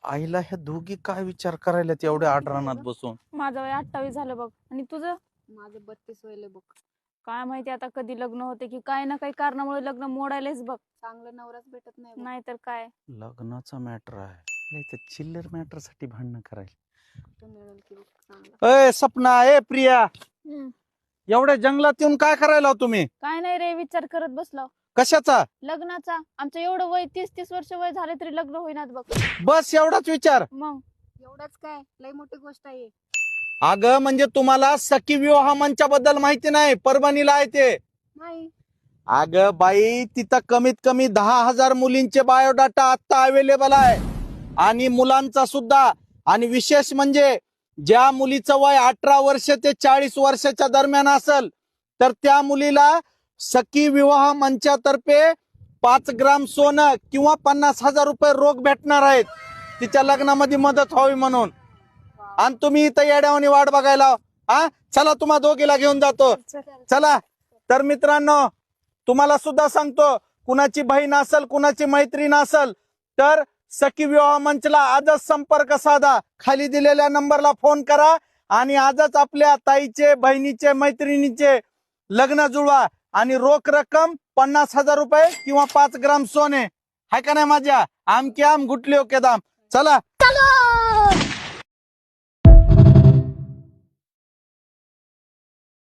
आईला ह्या दोघी काय विचार करायला एवढ्या आडरानात बसून? माझं वय 28 झालं बघ. आणि तुझं? माझं 32 वयले बघ. काय माहिती आता कधी लग्न होते की काय ना काही कारणामुळे लग्न मोडायलाच बघ. चांगलं नवराच भेटत नाही बघ. नाही तर काय. लग्नाचा मॅटर आहे, नाही तर चिल्लर मॅटर साठी भांडणं करायला. कुठं मिळेल की बघ चांगलं. अय सपना, ए प्रिया, हम्म. एवढ्या जंगलात येऊन काय करायला हो तुम्ही? काय नाही रे, विचार करत बसलो कशाचा? लग्नाचा. आमचं एवढं वय 30 वर्ष वय झाले तरी लग्न होईनात बघ. बस एवढाच विचार? मग एवढंच काय, लय मोठी गोष्ट आहे. अगं म्हणजे तुम्हाला सखी विवाह मंचाबद्दल माहिती नाही? परभणीला आहे ते. नाही. अगं बाई, तिथं कमीत कमी 10,000 मुलींचे बायोडाटा आता अवेलेबल आहे, आणि मुलांचा सुद्धा. आणि विशेष म्हणजे ज्या मुलीचं वय 18 वर्ष ते 40 वर्षाच्या दरम्यान असेल तर त्या मुलीला सखी विवाह मंचातर्फे 5 ग्राम सोनं किंवा 50,000 रुपये रोख भेटणार आहेत, तिच्या लग्नामध्ये मदत व्हावी म्हणून. आणि तुम्ही इथं येड्यावानी वाट बघायला. हा, चला तुम्हा दोघीला घेऊन जातो, चला. तर मित्रांनो, तुम्हाला सुद्धा सांगतो, कुणाची बहीण असेल, कुणाची मैत्रीण असेल तर सखी विवाह मंचला आजच संपर्क साधा. खाली दिलेल्या नंबरला फोन करा आणि आजच आपल्या ताईचे, बहिणीचे, मैत्रिणीचे लग्न जुळवा. आणि रोख रक्कम 50,000 रुपये किंवा 5 ग्राम सोने. हाय का नाही माझ्या? आम की आम गुटले ओके दाम. चला.